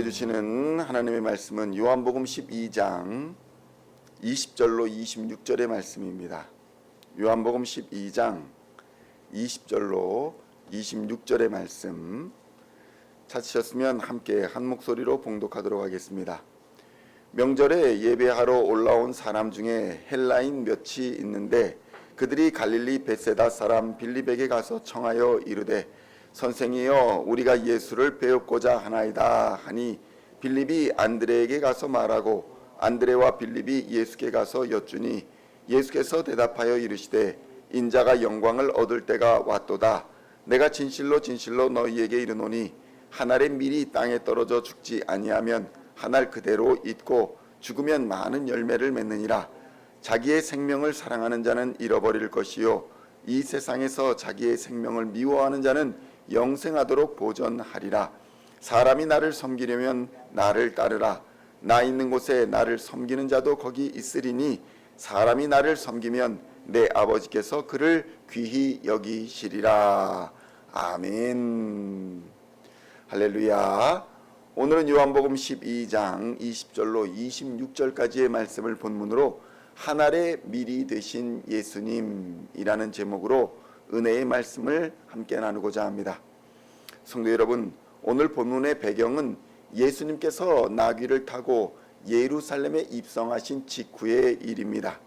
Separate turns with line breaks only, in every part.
우리에게 주시는 하나님의 말씀은 요한복음 12장 20절로 26절의 말씀입니다. 요한복음 12장 20절로 26절의 말씀 찾으셨으면 함께 한 목소리로 봉독하도록 하겠습니다. 명절에 예배하러 올라온 사람 중에 헬라인 몇이 있는데 그들이 갈릴리 벳세다 사람 빌립에게 가서 청하여 이르되 선생이여 우리가 예수를 배웁고자 하나이다 하니 빌립이 안드레에게 가서 말하고 안드레와 빌립이 예수께 가서 여쭈니 예수께서 대답하여 이르시되 인자가 영광을 얻을 때가 왔도다. 내가 진실로 진실로 너희에게 이르노니 한 알의 밀이 땅에 떨어져 죽지 아니하면 한 알 그대로 있고 죽으면 많은 열매를 맺느니라. 자기의 생명을 사랑하는 자는 잃어버릴 것이요 이 세상에서 자기의 생명을 미워하는 자는 영생하도록 보전하리라. 사람이 나를 섬기려면 나를 따르라. 나 있는 곳에 나를 섬기는 자도 거기 있으리니 사람이 나를 섬기면 내 아버지께서 그를 귀히 여기시리라. 아멘. 할렐루야. 오늘은 요한복음 12장 20절로 26절까지의 말씀을 본문으로 한 알의 밀이 되신 예수님이라는 제목으로 은혜의 말씀을 함께 나누고자 합니다. 성도 여러분, 오늘 본문의 배경은 예수님께서 나귀를 타고 예루살렘에 입성하신 직후의 일입니다.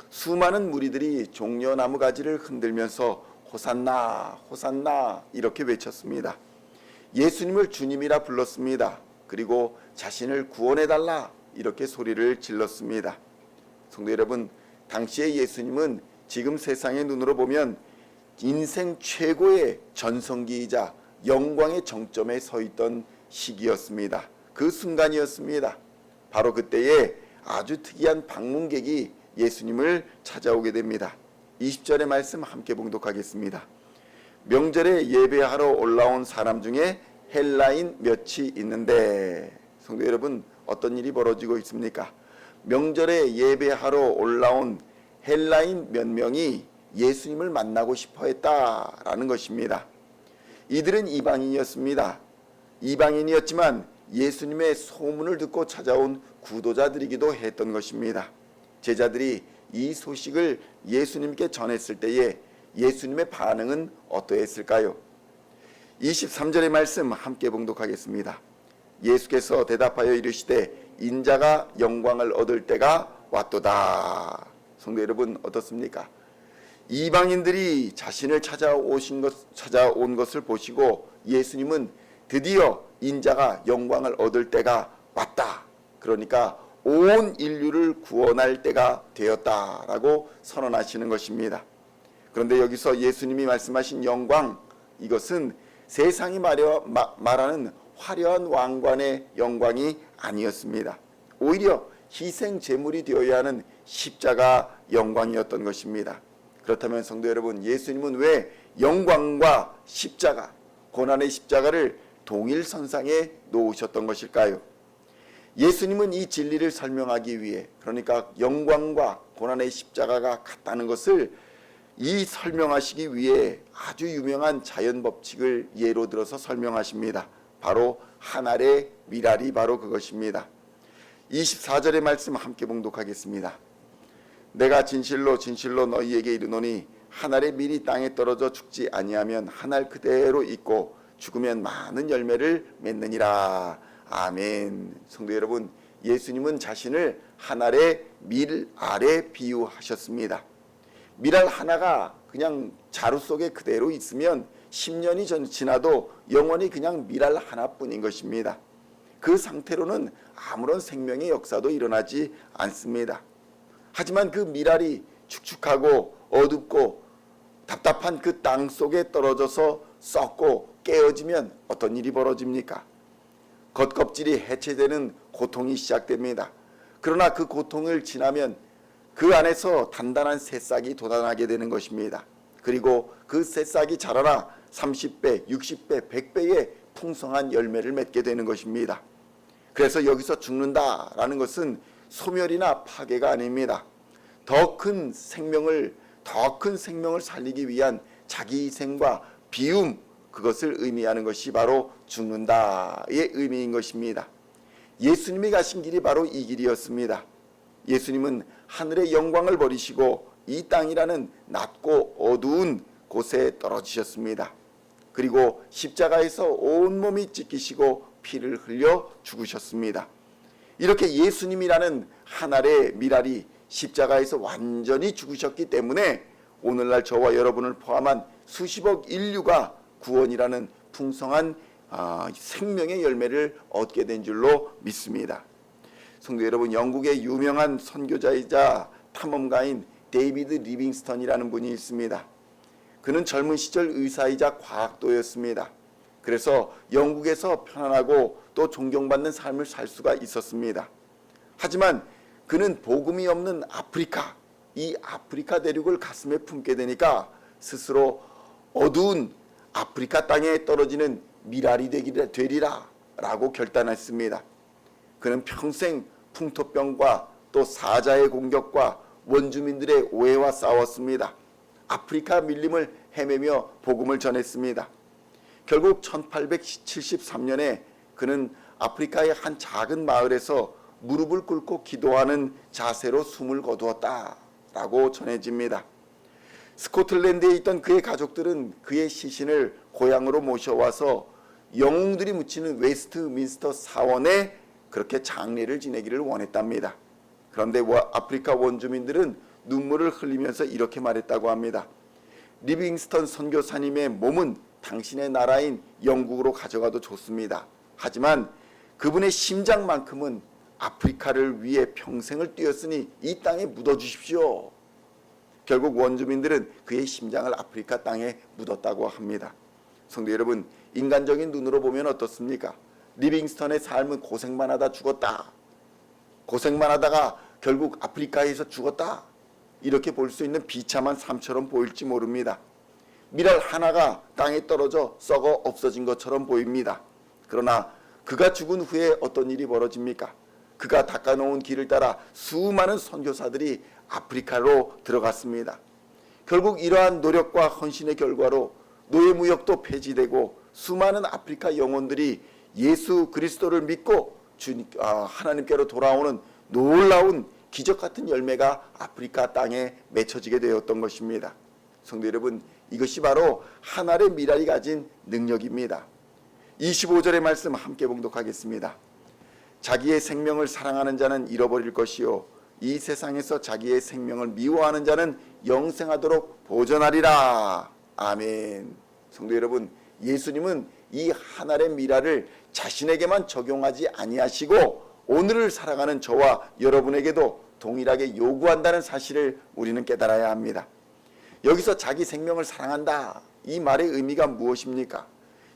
수많은 무리들이 종려나무 가지를 흔들면서 호산나 호산나 이렇게 외쳤습니다. 예수님을 주님이라 불렀습니다. 그리고 자신을 구원해달라 이렇게 소리를 질렀습니다. 성도 여러분, 당시의 예수님은 지금 세상의 눈으로 보면 인생 최고의 전성기이자 영광의 정점에 서 있던 시기였습니다. 그 순간이었습니다. 바로 그때에 아주 특이한 방문객이 예수님을 찾아오게 됩니다. 20절의 말씀 함께 봉독하겠습니다. 명절에 예배하러 올라온 사람 중에 헬라인 몇이 있는데, 성도 여러분, 어떤 일이 벌어지고 있습니까? 명절에 예배하러 올라온 헬라인 몇 명이 예수님을 만나고 싶어 했다라는 것입니다. 이들은 이방인이었습니다. 이방인이었지만 예수님의 소문을 듣고 찾아온 구도자들이기도 했던 것입니다. 제자들이 이 소식을 예수님께 전했을 때에 예수님의 반응은 어떠했을까요? 23절의 말씀 함께 봉독하겠습니다. 예수께서 대답하여 이르시되 인자가 영광을 얻을 때가 왔도다. 성도 여러분, 어떻습니까? 이방인들이 자신을 찾아온 것을 보시고 예수님은 드디어 인자가 영광을 얻을 때가 왔다. 그러니까 온 인류를 구원할 때가 되었다라고 선언하시는 것입니다. 그런데 여기서 예수님이 말씀하신 영광, 이것은 세상이 말하는 화려한 왕관의 영광이 아니었습니다. 오히려 희생 제물이 되어야 하는 십자가 영광이었던 것입니다. 그렇다면 성도 여러분, 예수님은 왜 영광과 십자가, 고난의 십자가를 동일선상에 놓으셨던 것일까요? 예수님은 이 진리를 설명하기 위해, 그러니까 영광과 고난의 십자가가 같다는 것을 설명하시기 위해 아주 유명한 자연 법칙을 예로 들어서 설명하십니다. 바로 한 알의 밀알이 바로 그것입니다. 24절의 말씀 함께 봉독하겠습니다. 내가 진실로 진실로 너희에게 이르노니 한 알의 밀이 땅에 떨어져 죽지 아니하면 한 알 그대로 있고 죽으면 많은 열매를 맺느니라. 아멘. 성도 여러분, 예수님은 자신을 한 알의 밀알에 비유하셨습니다. 밀알 하나가 그냥 자루 속에 그대로 있으면 10년이 지나도 영원히 그냥 밀알 하나뿐인 것입니다. 그 상태로는 아무런 생명의 역사도 일어나지 않습니다. 하지만 그 밀알이 축축하고 어둡고 답답한 그 땅 속에 떨어져서 썩고 깨어지면 어떤 일이 벌어집니까? 겉껍질이 해체되는 고통이 시작됩니다. 그러나 그 고통을 지나면 그 안에서 단단한 새싹이 돋아나게 되는 것입니다. 그리고 그 새싹이 자라나 30배, 60배, 100배의 풍성한 열매를 맺게 되는 것입니다. 그래서 여기서 죽는다라는 것은 소멸이나 파괴가 아닙니다. 더 큰 생명을 살리기 위한 자기 희생과 비움, 그것을 의미하는 것이 바로 죽는다의 의미인 것입니다. 예수님이 가신 길이 바로 이 길이었습니다. 예수님은 하늘의 영광을 버리시고 이 땅이라는 낮고 어두운 곳에 떨어지셨습니다. 그리고 십자가에서 온몸이 찢기시고 피를 흘려 죽으셨습니다. 이렇게 예수님이라는 하늘의 미랄이 십자가에서 완전히 죽으셨기 때문에 오늘날 저와 여러분을 포함한 수십억 인류가 구원이라는 풍성한 생명의 열매를 얻게 된 줄로 믿습니다. 성도 여러분, 영국의 유명한 선교자이자 탐험가인 데이비드 리빙스턴이라는 분이 있습니다. 그는 젊은 시절 의사이자 과학도였습니다. 그래서 영국에서 편안하고 또 존경받는 삶을 살 수가 있었습니다. 하지만 그는 복음이 없는 아프리카, 이 아프리카 대륙을 가슴에 품게 되니까 스스로 어두운 아프리카 땅에 떨어지는 미랄이 되리라 라고 결단했습니다. 그는 평생 풍토병과 또 사자의 공격과 원주민들의 오해와 싸웠습니다. 아프리카 밀림을 헤매며 복음을 전했습니다. 결국 1873년에 그는 아프리카의 한 작은 마을에서 무릎을 꿇고 기도하는 자세로 숨을 거두었다라고 전해집니다. 스코틀랜드에 있던 그의 가족들은 그의 시신을 고향으로 모셔와서 영웅들이 묻히는 웨스트민스터 사원에 그렇게 장례를 지내기를 원했답니다. 그런데 아프리카 원주민들은 눈물을 흘리면서 이렇게 말했다고 합니다. 리빙스턴 선교사님의 몸은 당신의 나라인 영국으로 가져가도 좋습니다. 하지만 그분의 심장만큼은 아프리카를 위해 평생을 뛰었으니 이 땅에 묻어주십시오. 결국 원주민들은 그의 심장을 아프리카 땅에 묻었다고 합니다. 성도 여러분, 인간적인 눈으로 보면 어떻습니까? 리빙스턴의 삶은 고생만 하다 죽었다. 고생만 하다가 결국 아프리카에서 죽었다. 이렇게 볼 수 있는 비참한 삶처럼 보일지 모릅니다. 미랄 하나가 땅에 떨어져 썩어 없어진 것처럼 보입니다. 그러나 그가 죽은 후에 어떤 일이 벌어집니까? 그가 닦아놓은 길을 따라 수많은 선교사들이 아프리카로 들어갔습니다. 결국 이러한 노력과 헌신의 결과로 노예무역도 폐지되고 수많은 아프리카 영혼들이 예수 그리스도를 믿고 하나님께로 돌아오는 놀라운 기적 같은 열매가 아프리카 땅에 맺혀지게 되었던 것입니다. 성도 여러분, 이것이 바로 하늘의 미랄이 가진 능력입니다. 25절의 말씀 함께 봉독하겠습니다. 자기의 생명을 사랑하는 자는 잃어버릴 것이요 이 세상에서 자기의 생명을 미워하는 자는 영생하도록 보존하리라. 아멘. 성도 여러분, 예수님은 이 하늘의 미랄을 자신에게만 적용하지 아니하시고 오늘을 살아가는 저와 여러분에게도 동일하게 요구한다는 사실을 우리는 깨달아야 합니다. 여기서 자기 생명을 사랑한다, 이 말의 의미가 무엇입니까?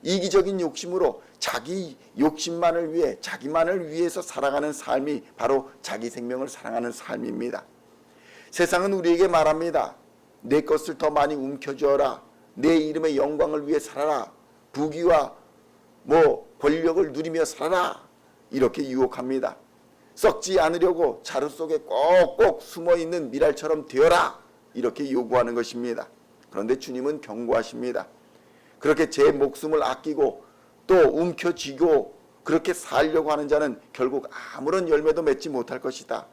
이기적인 욕심으로 자기 욕심만을 위해 자기만을 위해서 살아가는 삶이 바로 자기 생명을 사랑하는 삶입니다. 세상은 우리에게 말합니다. 내 것을 더 많이 움켜쥐어라. 내 이름의 영광을 위해 살아라. 부귀와 권력을 누리며 살아라. 이렇게 유혹합니다. 썩지 않으려고 자루 속에 꼭꼭 숨어있는 미랄처럼 되어라. 이렇게 요구하는 것입니다. 그런데 주님은 경고하십니다. 그렇게 제 목숨을 아끼고 또 움켜쥐고 그렇게 살려고 하는 자는 결국 아무런 열매도 맺지 못할 것이다.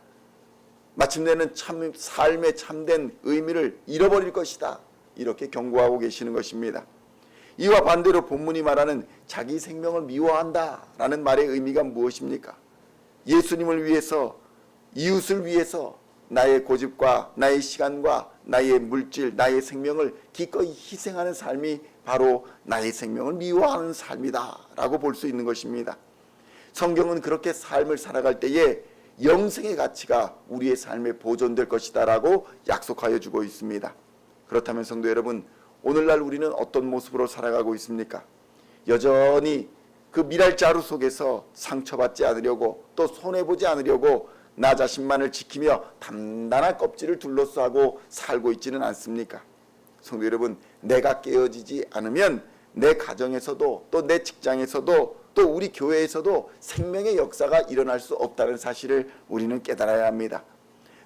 마침내는 삶의 참된 의미를 잃어버릴 것이다. 이렇게 경고하고 계시는 것입니다. 이와 반대로 본문이 말하는 자기 생명을 미워한다 라는 말의 의미가 무엇입니까? 예수님을 위해서, 이웃을 위해서 나의 고집과 나의 시간과 나의 물질, 나의 생명을 기꺼이 희생하는 삶이 바로 나의 생명을 미워하는 삶이다 라고 볼 수 있는 것입니다. 성경은 그렇게 삶을 살아갈 때에 영생의 가치가 우리의 삶에 보존될 것이다 라고 약속하여 주고 있습니다. 그렇다면 성도 여러분, 오늘날 우리는 어떤 모습으로 살아가고 있습니까? 여전히 그 미랄자루 속에서 상처받지 않으려고 또 손해보지 않으려고 나 자신만을 지키며 단단한 껍질을 둘러싸고 살고 있지는 않습니까? 성도 여러분, 내가 깨어지지 않으면 내 가정에서도 또 내 직장에서도 또 우리 교회에서도 생명의 역사가 일어날 수 없다는 사실을 우리는 깨달아야 합니다.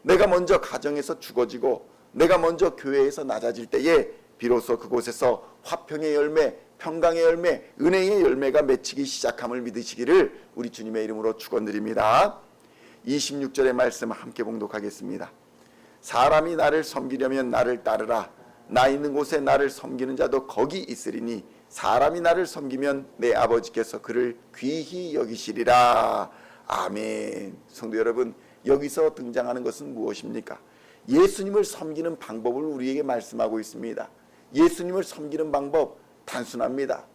내가 먼저 가정에서 죽어지고 내가 먼저 교회에서 낮아질 때에 비로소 그곳에서 화평의 열매, 평강의 열매, 은혜의 열매가 맺히기 시작함을 믿으시기를 우리 주님의 이름으로 축원드립니다. 26절의 말씀 함께 봉독하겠습니다. 사람이 나를 섬기려면 나를 따르라. 나 있는 곳에 나를 섬기는 자도 거기 있으리니 사람이 나를 섬기면 내 아버지께서 그를 귀히 여기시리라. 아멘. 성도 여러분, 여기서 등장하는 것은 무엇입니까? 예수님을 섬기는 방법을 우리에게 말씀하고 있습니다. 예수님을 섬기는 방법 단순합니다.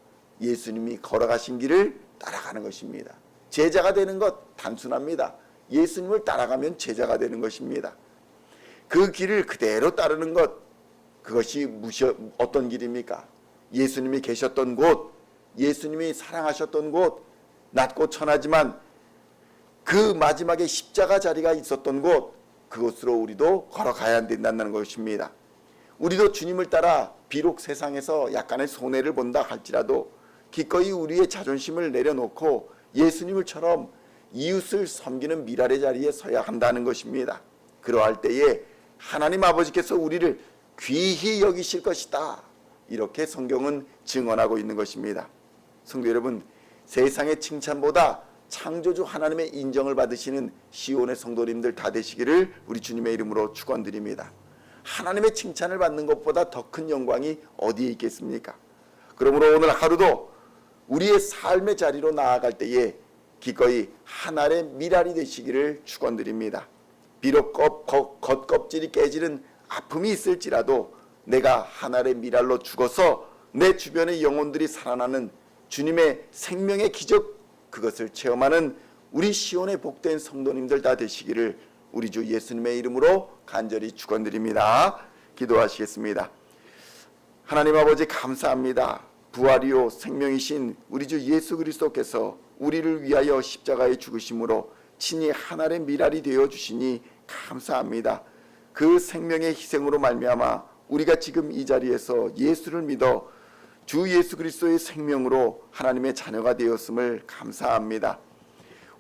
예수님이 걸어가신 길을 따라가는 것입니다. 제자가 되는 것 단순합니다. 예수님을 따라가면 제자가 되는 것입니다. 그 길을 그대로 따르는 것, 그것이 어떤 길입니까? 예수님이 계셨던 곳, 예수님이 사랑하셨던 곳, 낮고 천하지만 그 마지막에 십자가 자리가 있었던 곳, 그곳으로 우리도 걸어가야 된다는 것입니다. 우리도 주님을 따라 비록 세상에서 약간의 손해를 본다 할지라도 기꺼이 우리의 자존심을 내려놓고 예수님을처럼 이웃을 섬기는 미랄의 자리에 서야 한다는 것입니다. 그러할 때에 하나님 아버지께서 우리를 귀히 여기실 것이다, 이렇게 성경은 증언하고 있는 것입니다. 성도 여러분, 세상의 칭찬보다 창조주 하나님의 인정을 받으시는 시온의 성도님들 다 되시기를 우리 주님의 이름으로 축원드립니다. 하나님의 칭찬을 받는 것보다 더 큰 영광이 어디에 있겠습니까? 그러므로 오늘 하루도 우리의 삶의 자리로 나아갈 때에 기꺼이 하늘의 미랄이 되시기를 축원드립니다. 비록 겉껍질이 깨지는 아픔이 있을지라도 내가 하늘의 미랄로 죽어서 내 주변의 영혼들이 살아나는 주님의 생명의 기적, 그것을 체험하는 우리 시온의 복된 성도님들 다 되시기를 우리 주 예수님의 이름으로 간절히 축원드립니다. 기도하시겠습니다. 하나님 아버지, 감사합니다. 부활이요 생명이신 우리 주 예수 그리스도께서 우리를 위하여 십자가에 죽으심으로 친히 하늘의 미랄이 되어 주시니 감사합니다. 그 생명의 희생으로 말미암아 우리가 지금 이 자리에서 예수를 믿어 주 예수 그리스도의 생명으로 하나님의 자녀가 되었음을 감사합니다.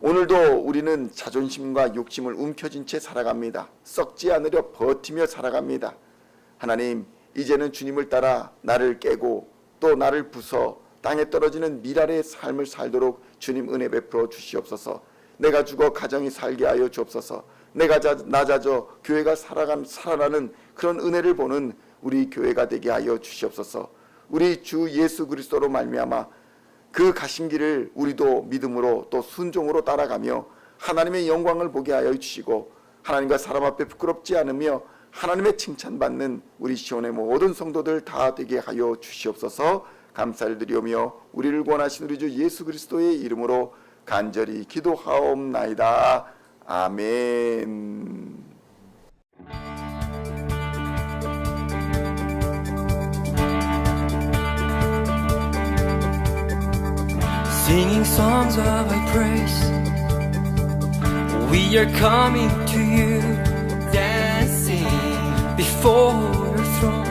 오늘도 우리는 자존심과 욕심을 움켜쥔 채 살아갑니다. 썩지 않으려 버티며 살아갑니다. 하나님, 이제는 주님을 따라 나를 깨고 또 나를 부숴 땅에 떨어지는 미랄의 삶을 살도록 주님 은혜 베풀어 주시옵소서. 내가 죽어 가정이 살게 하여 주옵소서. 내가 낮아져 교회가 살아나는 그런 은혜를 보는 우리 교회가 되게 하여 주시옵소서. 우리 주 예수 그리스도로 말미암아 그 가신 길을 우리도 믿음으로 또 순종으로 따라가며 하나님의 영광을 보게 하여 주시고 하나님과 사람 앞에 부끄럽지 않으며 하나님의 칭찬받는 우리 시온의 모든 성도들 다 되게 하여 주시옵소서. 감사를 드리오며 우리를 구원하신 우리 주 예수 그리스도의 이름으로 간절히 기도하옵나이다. 아멘.
Singing songs of Thy praise, we are coming to You, dancing before Your throne.